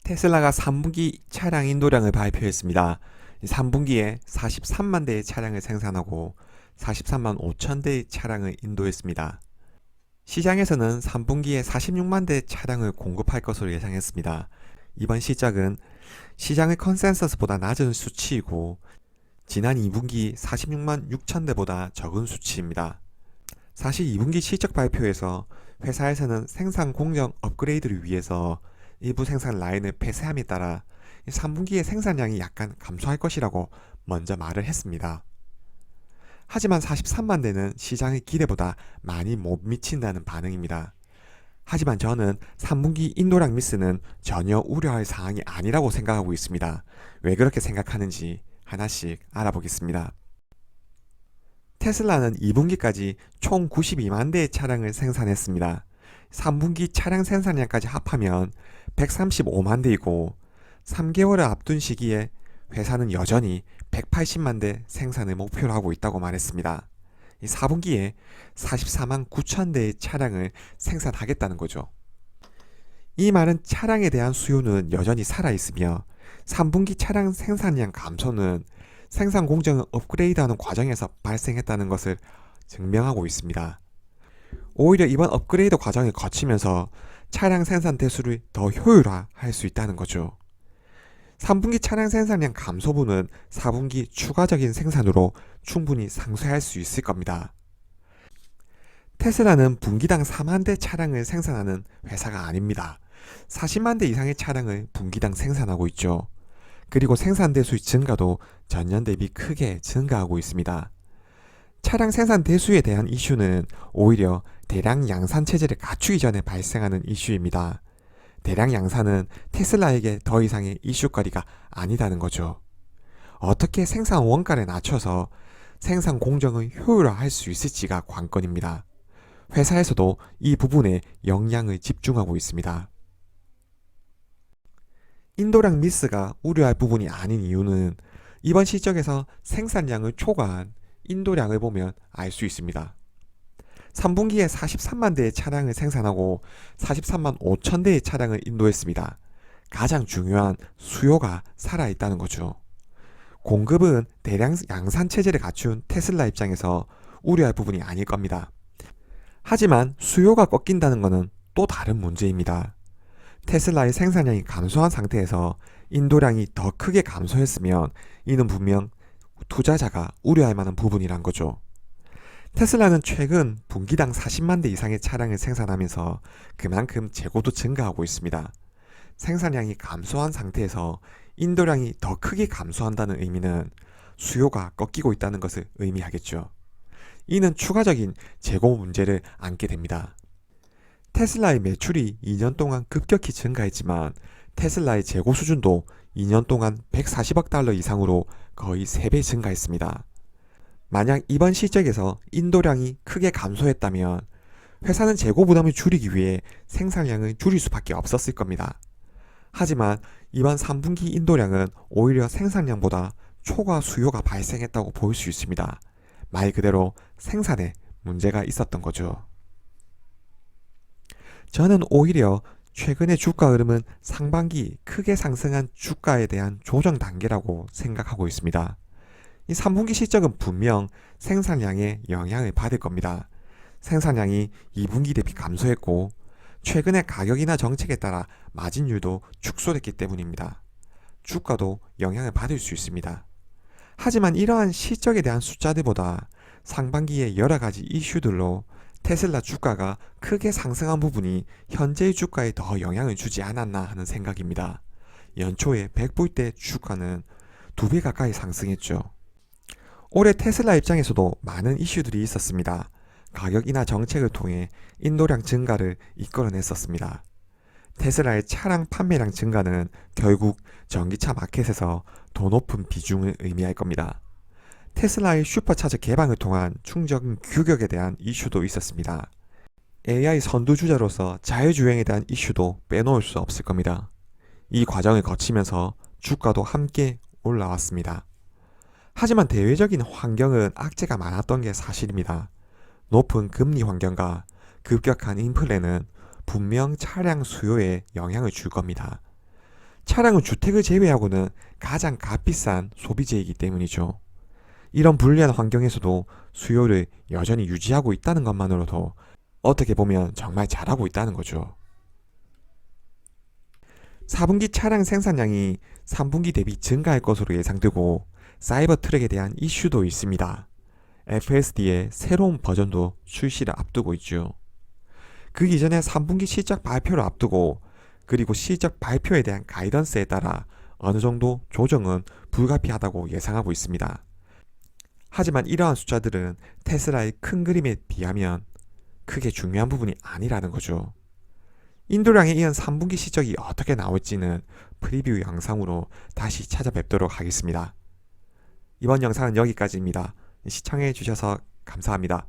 테슬라가 3분기 차량 인도량을 발표했습니다. 3분기에 43만 대의 차량을 생산하고 43만 5천 대의 차량을 인도했습니다. 시장에서는 3분기에 46만 대의 차량을 공급할 것으로 예상했습니다. 이번 실적은 시장의 컨센서스보다 낮은 수치이고 지난 2분기 46만 6천 대보다 적은 수치입니다. 사실 2분기 실적 발표에서 회사에서는 생산 공정 업그레이드를 위해서 일부 생산 라인을 폐쇄함에 따라 3분기의 생산량이 약간 감소할 것이라고 먼저 말을 했습니다. 하지만 43만 대는 시장의 기대보다 많이 못 미친다는 반응입니다. 하지만 저는 3분기 인도량 미스는 전혀 우려할 사항이 아니라고 생각하고 있습니다. 왜 그렇게 생각하는지 하나씩 알아보겠습니다. 테슬라는 2분기까지 총 92만 대의 차량을 생산했습니다. 3분기 차량 생산량까지 합하면 135만 대이고 3개월을 앞둔 시기에 회사는 여전히 180만 대 생산을 목표로 하고 있다고 말했습니다. 4분기에 44만 9천 대의 차량을 생산하겠다는 거죠. 이 말은 차량에 대한 수요는 여전히 살아있으며 3분기 차량 생산량 감소는 생산 공정을 업그레이드하는 과정에서 발생했다는 것을 증명하고 있습니다. 오히려 이번 업그레이드 과정을 거치면서 차량 생산 대수를 더 효율화할 수 있다는 거죠. 3분기 차량 생산량 감소분은 4분기 추가적인 생산으로 충분히 상쇄할 수 있을 겁니다. 테슬라는 분기당 4만 대 차량을 생산하는 회사가 아닙니다. 40만 대 이상의 차량을 분기당 생산하고 있죠. 그리고 생산 대수의 증가도 전년 대비 크게 증가하고 있습니다. 차량 생산 대수에 대한 이슈는 오히려 대량 양산 체제를 갖추기 전에 발생하는 이슈입니다. 대량 양산은 테슬라에게 더 이상의 이슈거리가 아니다는 거죠. 어떻게 생산 원가를 낮춰서 생산 공정을 효율화할 수 있을지가 관건입니다. 회사에서도 이 부분에 역량을 집중하고 있습니다. 인도량 미스가 우려할 부분이 아닌 이유는 이번 실적에서 생산량을 초과한 인도량을 보면 알 수 있습니다. 3분기에 43만 대의 차량을 생산하고 43만 5천 대의 차량을 인도했습니다. 가장 중요한 수요가 살아있다는 거죠. 공급은 대량 양산 체제를 갖춘 테슬라 입장에서 우려할 부분이 아닐 겁니다. 하지만 수요가 꺾인다는 것은 또 다른 문제입니다. 테슬라의 생산량이 감소한 상태에서 인도량이 더 크게 감소했으면 이는 분명 투자자가 우려할 만한 부분이란 거죠. 테슬라는 최근 분기당 40만 대 이상의 차량을 생산하면서 그만큼 재고도 증가하고 있습니다. 생산량이 감소한 상태에서 인도량이 더 크게 감소한다는 의미는 수요가 꺾이고 있다는 것을 의미하겠죠. 이는 추가적인 재고 문제를 안게 됩니다. 테슬라의 매출이 2년 동안 급격히 증가했지만 테슬라의 재고 수준도 2년 동안 140억 달러 이상으로 거의 3배 증가했습니다. 만약 이번 실적에서 인도량이 크게 감소했다면 회사는 재고 부담을 줄이기 위해 생산량을 줄일 수밖에 없었을 겁니다. 하지만 이번 3분기 인도량은 오히려 생산량보다 초과 수요가 발생했다고 볼 수 있습니다. 말 그대로 생산에 문제가 있었던 거죠. 저는 오히려 최근의 주가 흐름은 상반기 크게 상승한 주가에 대한 조정 단계라고 생각하고 있습니다. 이 3분기 실적은 분명 생산량에 영향을 받을 겁니다. 생산량이 2분기 대비 감소했고 최근의 가격이나 정책에 따라 마진율도 축소됐기 때문입니다. 주가도 영향을 받을 수 있습니다. 하지만 이러한 실적에 대한 숫자들보다 상반기의 여러 가지 이슈들로 테슬라 주가가 크게 상승한 부분이 현재의 주가에 더 영향을 주지 않았나 하는 생각입니다. 연초에 100불 대 주가는 2배 가까이 상승했죠. 올해 테슬라 입장에서도 많은 이슈들이 있었습니다. 가격이나 정책을 통해 인도량 증가를 이끌어냈었습니다. 테슬라의 차량 판매량 증가는 결국 전기차 마켓에서 더 높은 비중을 의미할 겁니다. 테슬라의 슈퍼차저 개방을 통한 충전 규격에 대한 이슈도 있었습니다. AI 선두주자로서 자율주행에 대한 이슈도 빼놓을 수 없을 겁니다. 이 과정을 거치면서 주가도 함께 올라왔습니다. 하지만 대외적인 환경은 악재가 많았던 게 사실입니다. 높은 금리 환경과 급격한 인플레는 분명 차량 수요에 영향을 줄 겁니다. 차량은 주택을 제외하고는 가장 값비싼 소비재이기 때문이죠. 이런 불리한 환경에서도 수요를 여전히 유지하고 있다는 것만으로도 어떻게 보면 정말 잘하고 있다는 거죠. 4분기 차량 생산량이 3분기 대비 증가할 것으로 예상되고 사이버 트럭에 대한 이슈도 있습니다. FSD의 새로운 버전도 출시를 앞두고 있죠. 그 이전에 3분기 실적 발표를 앞두고 그리고 실적 발표에 대한 가이던스에 따라 어느 정도 조정은 불가피하다고 예상하고 있습니다. 하지만 이러한 숫자들은 테슬라의 큰 그림에 비하면 크게 중요한 부분이 아니라는 거죠. 인도량에 이은 3분기 실적이 어떻게 나올지는 프리뷰 영상으로 다시 찾아뵙도록 하겠습니다. 이번 영상은 여기까지입니다. 시청해 주셔서 감사합니다.